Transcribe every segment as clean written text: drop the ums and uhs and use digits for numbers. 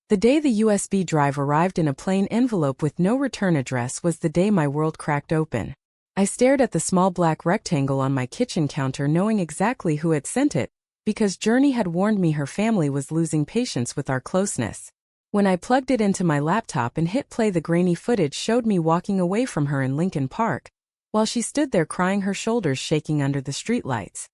The day the USB drive arrived in a plain envelope with no return address was the day my world cracked open. I stared at the small black rectangle on my kitchen counter knowing exactly who had sent it, because Journey had warned me her family was losing patience with our closeness. When I plugged it into my laptop and hit play, the grainy footage showed me walking away from her in Lincoln Park, while she stood there crying, her shoulders shaking under the streetlights.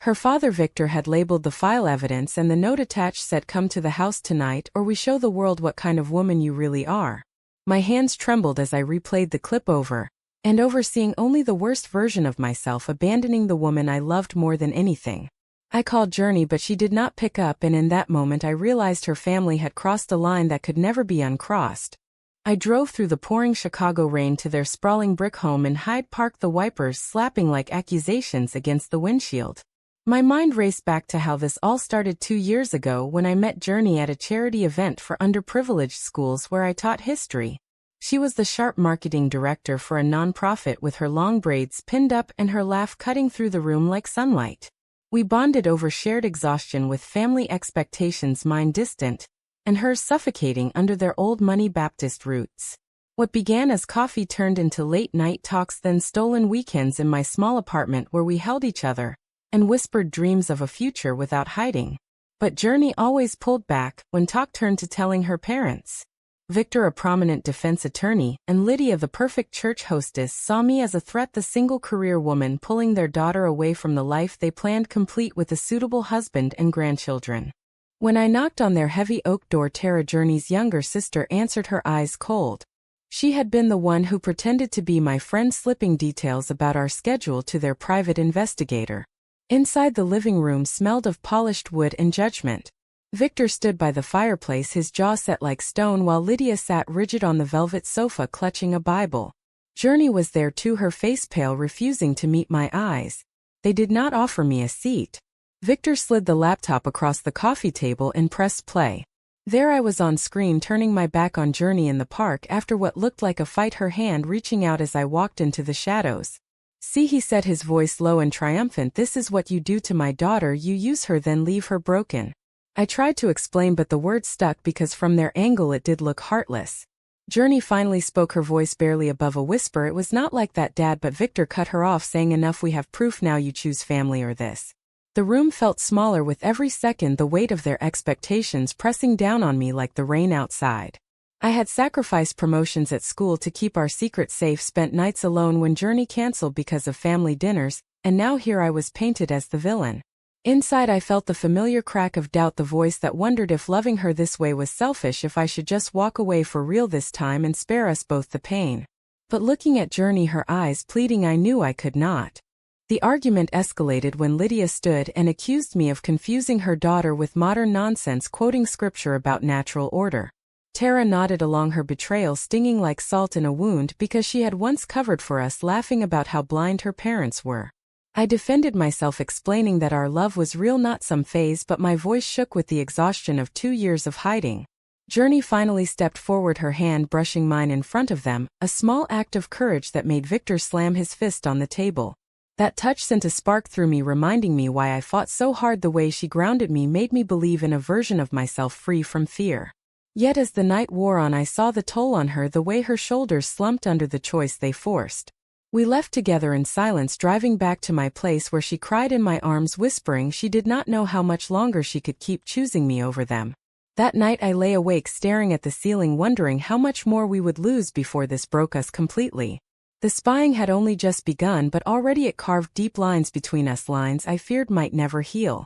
Her father Victor had labeled the file evidence, and the note attached said, "Come to the house tonight or we show the world what kind of woman you really are." My hands trembled as I replayed the clip over and over, seeing only the worst version of myself, abandoning the woman I loved more than anything. I called Journey, but she did not pick up, and in that moment I realized her family had crossed a line that could never be uncrossed. I drove through the pouring Chicago rain to their sprawling brick home in Hyde Park, the wipers slapping like accusations against the windshield. My mind raced back to how this all started 2 years ago when I met Journey at a charity event for underprivileged schools where I taught history. She was the sharp marketing director for a nonprofit, with her long braids pinned up and her laugh cutting through the room like sunlight. We bonded over shared exhaustion, with family expectations, mine distant, and hers suffocating under their old money Baptist roots. What began as coffee turned into late-night talks, then stolen weekends in my small apartment where we held each other and whispered dreams of a future without hiding. But Journey always pulled back when talk turned to telling her parents. Victor, a prominent defense attorney, and Lydia, the perfect church hostess, saw me as a threat, the single career woman pulling their daughter away from the life they planned, complete with a suitable husband and grandchildren. When I knocked on their heavy oak door, Tara, Journey's younger sister, answered, her eyes cold. She had been the one who pretended to be my friend, slipping details about our schedule to their private investigator. Inside, the living room smelled of polished wood and judgment. Victor stood by the fireplace, his jaw set like stone, while Lydia sat rigid on the velvet sofa clutching a Bible. Journey was there too, her face pale, refusing to meet my eyes. They did not offer me a seat. Victor slid the laptop across the coffee table and pressed play. There I was on screen, turning my back on Journey in the park after what looked like a fight, her hand reaching out as I walked into the shadows. "See," he said, his voice low and triumphant, "this is what you do to my daughter. You use her, then leave her broken." I tried to explain, but the words stuck because from their angle it did look heartless. Journey finally spoke, her voice barely above a whisper. "It was not like that, Dad." But Victor cut her off, saying, "Enough, we have proof now. You choose family or this." The room felt smaller with every second, the weight of their expectations pressing down on me like the rain outside. I had sacrificed promotions at school to keep our secret safe, spent nights alone when Journey canceled because of family dinners, and now here I was painted as the villain. Inside I felt the familiar crack of doubt, the voice that wondered if loving her this way was selfish, if I should just walk away for real this time and spare us both the pain. But looking at Journey, her eyes pleading, I knew I could not. The argument escalated when Lydia stood and accused me of confusing her daughter with modern nonsense, quoting scripture about natural order. Tara nodded along, her betrayal stinging like salt in a wound because she had once covered for us, laughing about how blind her parents were. I defended myself, explaining that our love was real, not some phase, but my voice shook with the exhaustion of 2 years of hiding. Journey finally stepped forward, her hand brushing mine in front of them, a small act of courage that made Victor slam his fist on the table. That touch sent a spark through me, reminding me why I fought so hard. The way she grounded me made me believe in a version of myself free from fear. Yet as the night wore on, I saw the toll on her, the way her shoulders slumped under the choice they forced. We left together in silence, driving back to my place where she cried in my arms, whispering she did not know how much longer she could keep choosing me over them. That night I lay awake, staring at the ceiling, wondering how much more we would lose before this broke us completely. The spying had only just begun, but already it carved deep lines between us, lines I feared might never heal.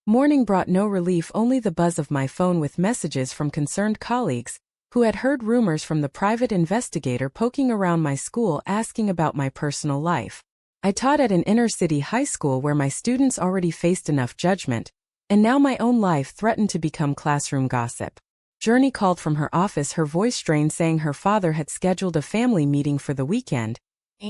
Morning brought no relief, only the buzz of my phone with messages from concerned colleagues who had heard rumors from the private investigator poking around my school, asking about my personal life. I taught at an inner-city high school where my students already faced enough judgment, and now my own life threatened to become classroom gossip. Journey called from her office, her voice strained, saying her father had scheduled a family meeting for the weekend,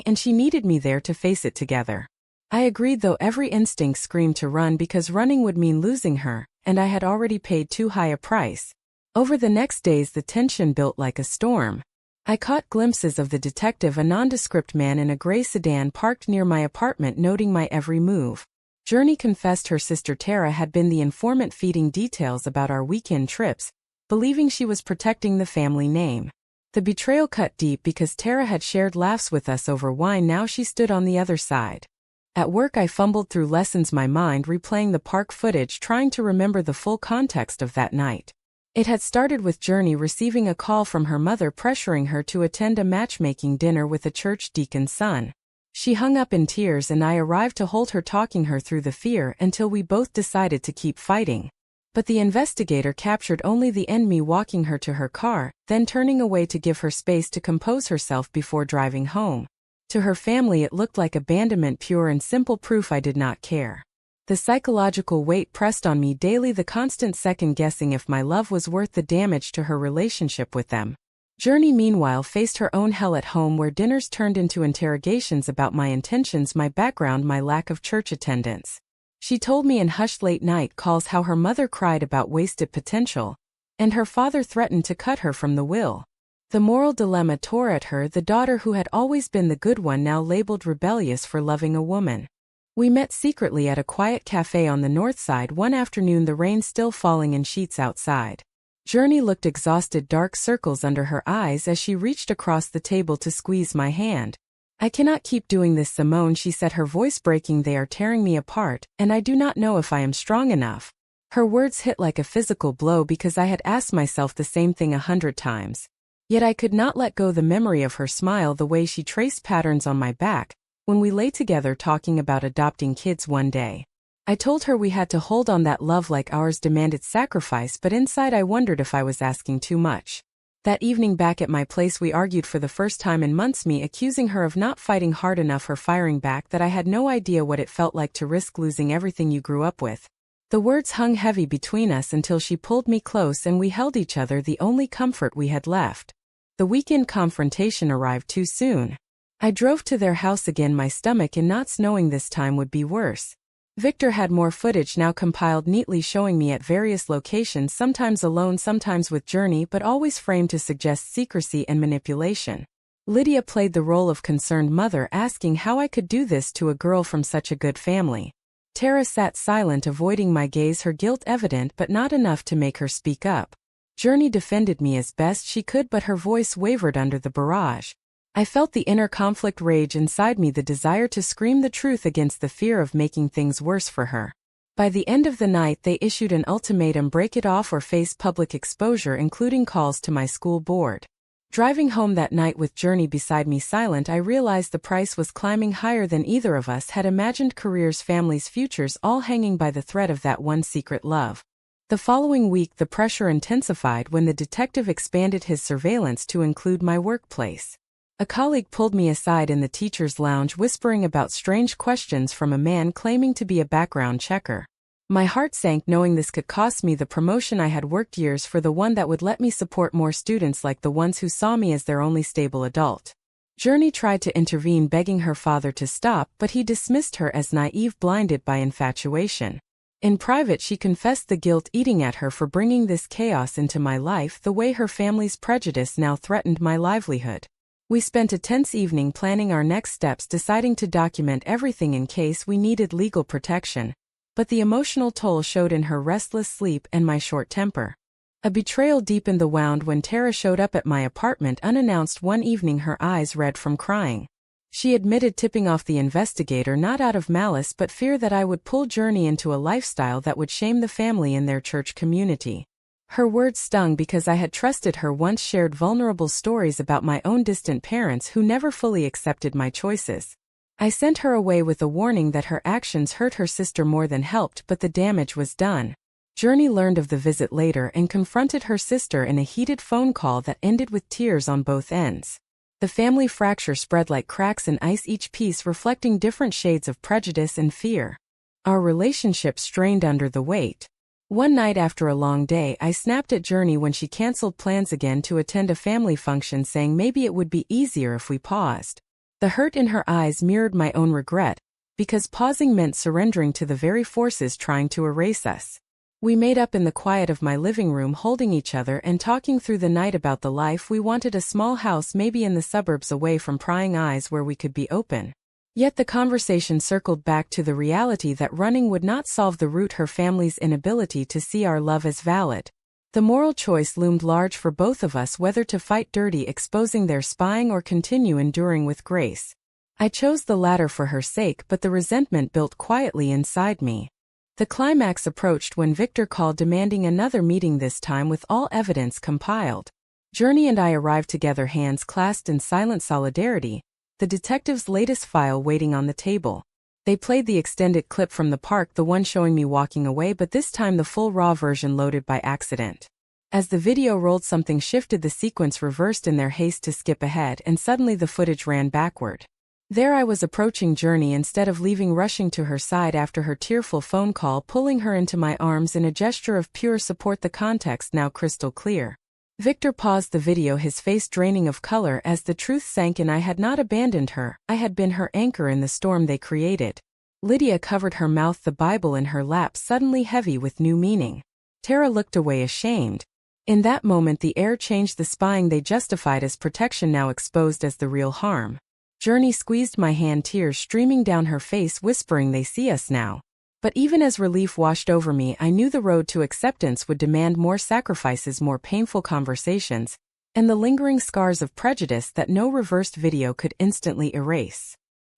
and she needed me there to face it together. I agreed, though every instinct screamed to run, because running would mean losing her, and I had already paid too high a price. Over the next days the tension built like a storm. I caught glimpses of the detective, a nondescript man in a gray sedan parked near my apartment, noting my every move. Journey confessed her sister Tara had been the informant, feeding details about our weekend trips, believing she was protecting the family name. The betrayal cut deep because Tara had shared laughs with us over wine. Now she stood on the other side. At work I fumbled through lessons, my mind replaying the park footage, trying to remember the full context of that night. It had started with Journey receiving a call from her mother pressuring her to attend a matchmaking dinner with a church deacon's son. She hung up in tears and I arrived to hold her, talking her through the fear until we both decided to keep fighting. But the investigator captured only the end, me walking her to her car, then turning away to give her space to compose herself before driving home. To her family it looked like abandonment, pure and simple proof I did not care. The psychological weight pressed on me daily, the constant second-guessing if my love was worth the damage to her relationship with them. Journey meanwhile faced her own hell at home, where dinners turned into interrogations about my intentions, my background, my lack of church attendance. She told me in hushed late-night calls how her mother cried about wasted potential, and her father threatened to cut her from the will. The moral dilemma tore at her, the daughter who had always been the good one now labeled rebellious for loving a woman. We met secretly at a quiet cafe on the north side one afternoon, the rain still falling in sheets outside. Journey looked exhausted, dark circles under her eyes as she reached across the table to squeeze my hand. "I cannot keep doing this, Simone," she said, her voice breaking. "They are tearing me apart, and I do not know if I am strong enough." Her words hit like a physical blow because I had asked myself the same thing 100 times. Yet I could not let go the memory of her smile, the way she traced patterns on my back, when we lay together talking about adopting kids one day. I told her we had to hold on, that love like ours demanded sacrifice, but inside I wondered if I was asking too much. That evening back at my place we argued for the first time in months, me accusing her of not fighting hard enough, her firing back that I had no idea what it felt like to risk losing everything you grew up with. The words hung heavy between us until she pulled me close and we held each other, the only comfort we had left. The weekend confrontation arrived too soon. I drove to their house again, my stomach in knots, knowing this time would be worse. Victor had more footage now compiled neatly, showing me at various locations, sometimes alone, sometimes with Journey, but always framed to suggest secrecy and manipulation. Lydia played the role of concerned mother, asking how I could do this to a girl from such a good family. Tara sat silent, avoiding my gaze, her guilt evident but not enough to make her speak up. Journey defended me as best she could, but her voice wavered under the barrage. I felt the inner conflict rage inside me, the desire to scream the truth against the fear of making things worse for her. By the end of the night they issued an ultimatum: break it off or face public exposure, including calls to my school board. Driving home that night with Journey beside me silent, I realized the price was climbing higher than either of us had imagined: careers, families, futures, all hanging by the thread of that one secret love. The following week the pressure intensified when the detective expanded his surveillance to include my workplace. A colleague pulled me aside in the teacher's lounge, whispering about strange questions from a man claiming to be a background checker. My heart sank, knowing this could cost me the promotion I had worked years for, the one that would let me support more students like the ones who saw me as their only stable adult. Journey tried to intervene, begging her father to stop, but he dismissed her as naive, blinded by infatuation. In private she confessed the guilt eating at her for bringing this chaos into my life, the way her family's prejudice now threatened my livelihood. We spent a tense evening planning our next steps, deciding to document everything in case we needed legal protection. But the emotional toll showed in her restless sleep and my short temper. A betrayal deepened the wound when Tara showed up at my apartment unannounced one evening, her eyes red from crying. She admitted tipping off the investigator not out of malice but fear that I would pull Journey into a lifestyle that would shame the family and their church community. Her words stung because I had trusted her, once shared vulnerable stories about my own distant parents who never fully accepted my choices. I sent her away with a warning that her actions hurt her sister more than helped, but the damage was done. Journey learned of the visit later and confronted her sister in a heated phone call that ended with tears on both ends. The family fracture spread like cracks in ice, each piece reflecting different shades of prejudice and fear. Our relationship strained under the weight. One night after a long day, I snapped at Journey when she canceled plans again to attend a family function, saying maybe it would be easier if we paused. The hurt in her eyes mirrored my own regret, because pausing meant surrendering to the very forces trying to erase us. We made up in the quiet of my living room, holding each other and talking through the night about the life we wanted: a small house, maybe in the suburbs, away from prying eyes, where we could be open. Yet the conversation circled back to the reality that running would not solve the root: her family's inability to see our love as valid. The moral choice loomed large for both of us, whether to fight dirty exposing their spying or continue enduring with grace. I chose the latter for her sake, but the resentment built quietly inside me. The climax approached when Victor called demanding another meeting, this time with all evidence compiled. Journey and I arrived together, hands clasped in silent solidarity, the detective's latest file waiting on the table. They played the extended clip from the park, the one showing me walking away, but this time the full raw version loaded by accident. As the video rolled, something shifted, the sequence reversed in their haste to skip ahead, and suddenly the footage ran backward. There I was approaching Journey, instead of leaving, rushing to her side after her tearful phone call, pulling her into my arms in a gesture of pure support, the context now crystal clear. Victor paused the video, his face draining of color as the truth sank in. I had not abandoned her, I had been her anchor in the storm they created. Lydia covered her mouth, the Bible in her lap suddenly heavy with new meaning. Tara looked away, ashamed. In that moment the air changed, the spying they justified as protection now exposed as the real harm. Journey squeezed my hand, tears streaming down her face, whispering, "They see us now." But even as relief washed over me, I knew the road to acceptance would demand more sacrifices, more painful conversations, and the lingering scars of prejudice that no reversed video could instantly erase.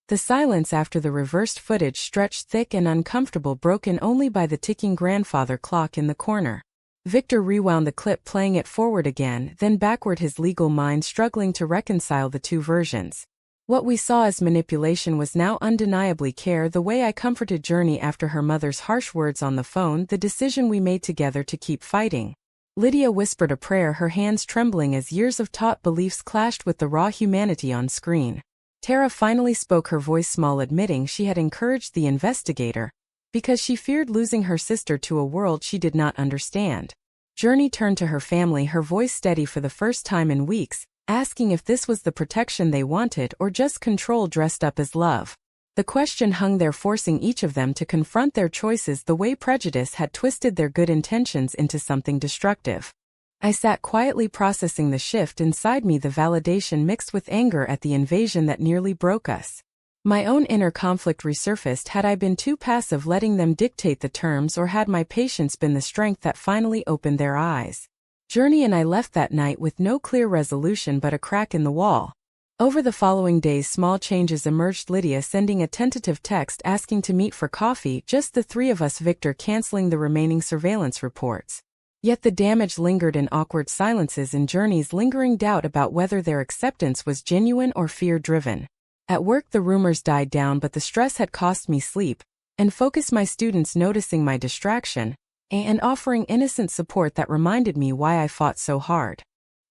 The silence after the reversed footage stretched thick and uncomfortable, broken only by the ticking grandfather clock in the corner. Victor rewound the clip, playing it forward again, then backward, his legal mind struggling to reconcile the two versions. What we saw as manipulation was now undeniably care, the way I comforted Journey after her mother's harsh words on the phone, the decision we made together to keep fighting. Lydia whispered a prayer, her hands trembling as years of taught beliefs clashed with the raw humanity on screen. Tara finally spoke, her voice small, admitting she had encouraged the investigator because she feared losing her sister to a world she did not understand. Journey turned to her family, her voice steady for the first time in weeks, asking if this was the protection they wanted or just control dressed up as love. The question hung there, forcing each of them to confront their choices, the way prejudice had twisted their good intentions into something destructive. I sat quietly, processing the shift inside me, the validation mixed with anger at the invasion that nearly broke us. My own inner conflict resurfaced. Had I been too passive, letting them dictate the terms, or had my patience been the strength that finally opened their eyes? Journey and I left that night with no clear resolution but a crack in the wall. Over the following days, small changes emerged, Lydia sending a tentative text asking to meet for coffee, just the three of us, Victor canceling the remaining surveillance reports. Yet the damage lingered in awkward silences, and Journey's lingering doubt about whether their acceptance was genuine or fear-driven. At work the rumors died down, but the stress had cost me sleep and focus, my students noticing my distraction and offering innocent support that reminded me why I fought so hard.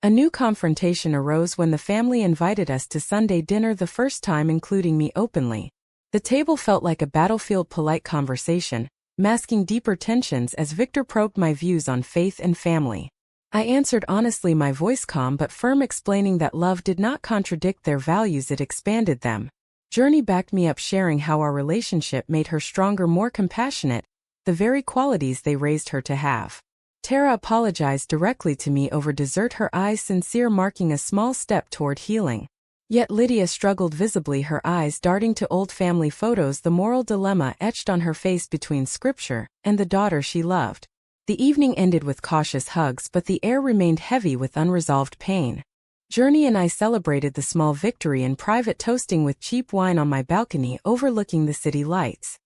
A new confrontation arose when the family invited us to Sunday dinner, the first time including me openly. The table felt like a battlefield, polite conversation, masking deeper tensions as Victor probed my views on faith and family. I answered honestly, my voice calm but firm, explaining that love did not contradict their values, it expanded them. Journey backed me up, sharing how our relationship made her stronger, more compassionate, the very qualities they raised her to have. Tara apologized directly to me over dessert, her eyes sincere, marking a small step toward healing. Yet Lydia struggled visibly, her eyes darting to old family photos, the moral dilemma etched on her face between scripture and the daughter she loved. The evening ended with cautious hugs, but the air remained heavy with unresolved pain. Journey and I celebrated the small victory in private, toasting with cheap wine on my balcony overlooking the city lights.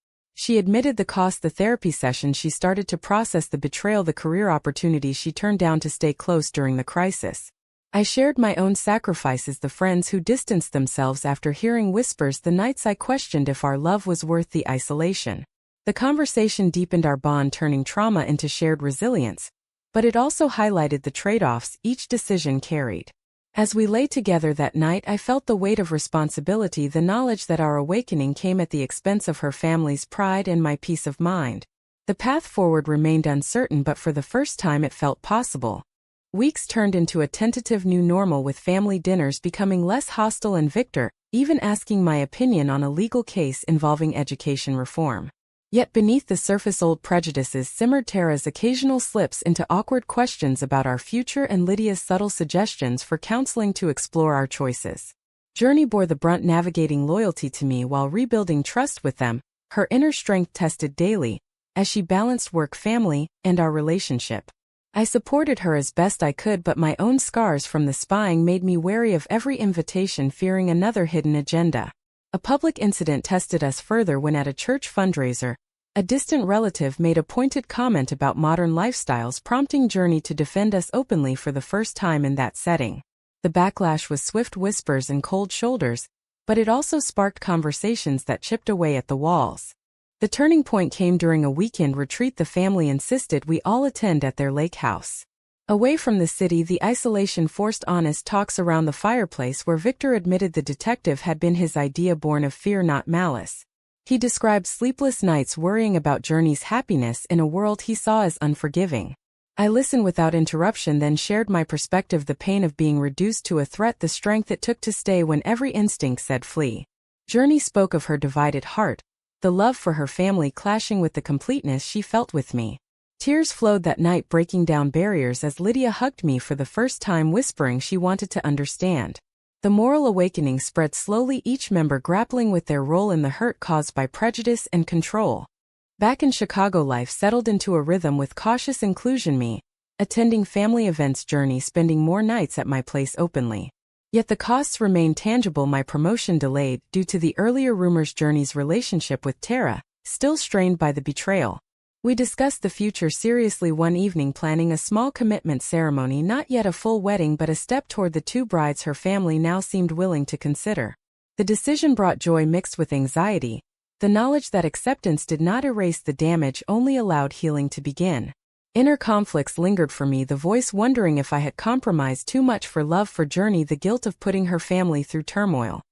She admitted the cost, the therapy session she started, to process the betrayal, the career opportunities she turned down to stay close during the crisis. I shared my own sacrifices, the friends who distanced themselves after hearing whispers, the nights I questioned if our love was worth the isolation. The conversation deepened our bond, turning trauma into shared resilience, but it also highlighted the trade-offs each decision carried. As we lay together that night, I felt the weight of responsibility, the knowledge that our awakening came at the expense of her family's pride and my peace of mind. The path forward remained uncertain, but for the first time it felt possible. Weeks turned into a tentative new normal, with family dinners becoming less hostile and Victor even asking my opinion on a legal case involving education reform. Yet beneath the surface, old prejudices simmered, Tara's occasional slips into awkward questions about our future and Lydia's subtle suggestions for counseling to explore our choices. Journey bore the brunt, navigating loyalty to me while rebuilding trust with them, her inner strength tested daily as she balanced work, family, and our relationship. I supported her as best I could, but my own scars from the spying made me wary of every invitation, fearing another hidden agenda. A public incident tested us further when at a church fundraiser, a distant relative made a pointed comment about modern lifestyles, prompting Journey to defend us openly for the first time in that setting. The backlash was swift whispers and cold shoulders, but it also sparked conversations that chipped away at the walls. The turning point came during a weekend retreat the family insisted we all attend at their lake house. Away from the city, the isolation forced honest talks around the fireplace where Victor admitted the detective had been his idea, born of fear, not malice. He described sleepless nights worrying about Journey's happiness in a world he saw as unforgiving. I listened without interruption, then shared my perspective: the pain of being reduced to a threat, the strength it took to stay when every instinct said flee. Journey spoke of her divided heart, the love for her family clashing with the completeness she felt with me. Tears flowed that night, breaking down barriers as Lydia hugged me for the first time, whispering she wanted to understand. The moral awakening spread slowly, each member grappling with their role in the hurt caused by prejudice and control. Back in Chicago, life settled into a rhythm with cautious inclusion, me attending family events, Journey spending more nights at my place openly. Yet the costs remained tangible: my promotion delayed due to the earlier rumors, Journey's relationship with Tara still strained by the betrayal. We discussed the future seriously one evening, planning a small commitment ceremony, not yet a full wedding but a step toward the two brides her family now seemed willing to consider. The decision brought joy mixed with anxiety. The knowledge that acceptance did not erase the damage, only allowed healing to begin. Inner conflicts lingered for me, the voice wondering if I had compromised too much for love for Journey, the guilt of putting her family through turmoil.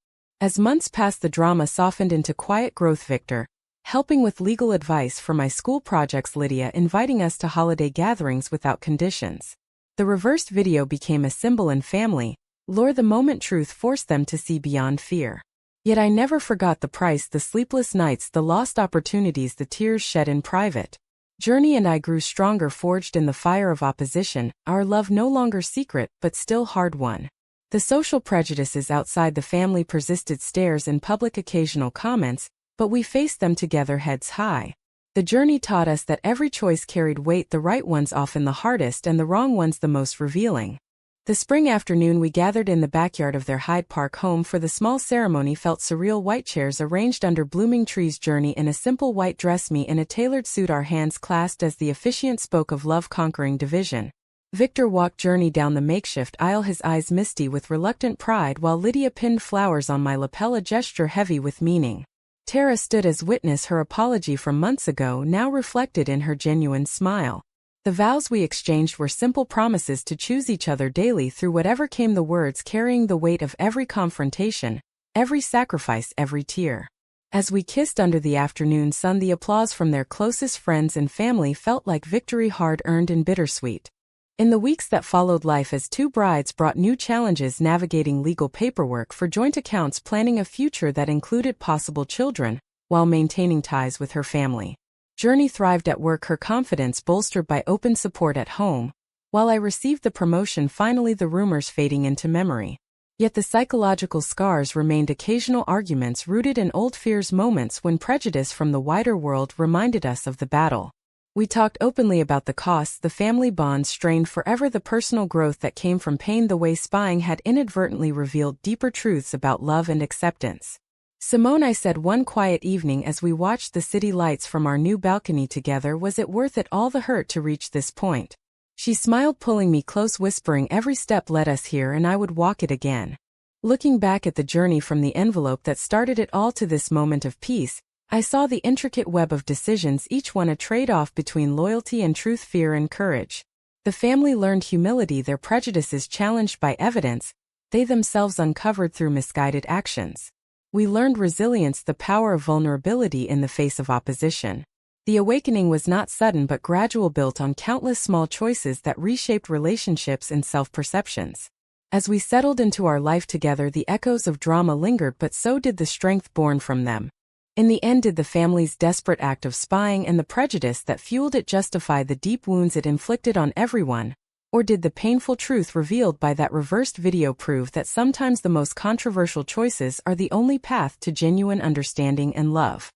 As months passed, the drama softened into quiet growth. Victor helping with legal advice for my school projects, Lydia inviting us to holiday gatherings without conditions. The reversed video became a symbol in family lore the moment truth forced them to see beyond fear. Yet I never forgot the price: the sleepless nights, the lost opportunities, the tears shed in private. Journey and I grew stronger, forged in the fire of opposition, our love no longer secret but still hard-won. The social prejudices outside the family persisted: stares in public, occasional comments, but we faced them together, heads high. The journey taught us that every choice carried weight, the right ones often the hardest and the wrong ones the most revealing. The spring afternoon we gathered in the backyard of their Hyde Park home for the small ceremony felt surreal: white chairs arranged under blooming trees, Journey in a simple white dress, me in a tailored suit, our hands clasped as the officiant spoke of love conquering division. Victor walked Journey down the makeshift aisle, his eyes misty with reluctant pride, while Lydia pinned flowers on my lapel, a gesture heavy with meaning. Tara stood as witness, her apology from months ago now reflected in her genuine smile. The vows we exchanged were simple promises to choose each other daily through whatever came, the words carrying the weight of every confrontation, every sacrifice, every tear. As we kissed under the afternoon sun, the applause from their closest friends and family felt like victory, hard-earned and bittersweet. In the weeks that followed, life as two brides brought new challenges: navigating legal paperwork for joint accounts, planning a future that included possible children, while maintaining ties with her family. Journey thrived at work, her confidence bolstered by open support at home, while I received the promotion, finally the rumors fading into memory. Yet the psychological scars remained: occasional arguments rooted in old fears, moments when prejudice from the wider world reminded us of the battle. We talked openly about the costs, the family bonds strained forever, the personal growth that came from pain, the way spying had inadvertently revealed deeper truths about love and acceptance. Simone, I said one quiet evening as we watched the city lights from our new balcony together, was it worth it, all the hurt to reach this point? She smiled, pulling me close, whispering every step led us here and I would walk it again. Looking back at the journey from the envelope that started it all to this moment of peace, I saw the intricate web of decisions, each one a trade-off between loyalty and truth, fear and courage. The family learned humility, their prejudices challenged by evidence they themselves uncovered through misguided actions. We learned resilience, the power of vulnerability in the face of opposition. The awakening was not sudden but gradual, built on countless small choices that reshaped relationships and self-perceptions. As we settled into our life together, the echoes of drama lingered, but so did the strength born from them. In the end, did the family's desperate act of spying and the prejudice that fueled it justify the deep wounds it inflicted on everyone? Or did the painful truth revealed by that reversed video prove that sometimes the most controversial choices are the only path to genuine understanding and love?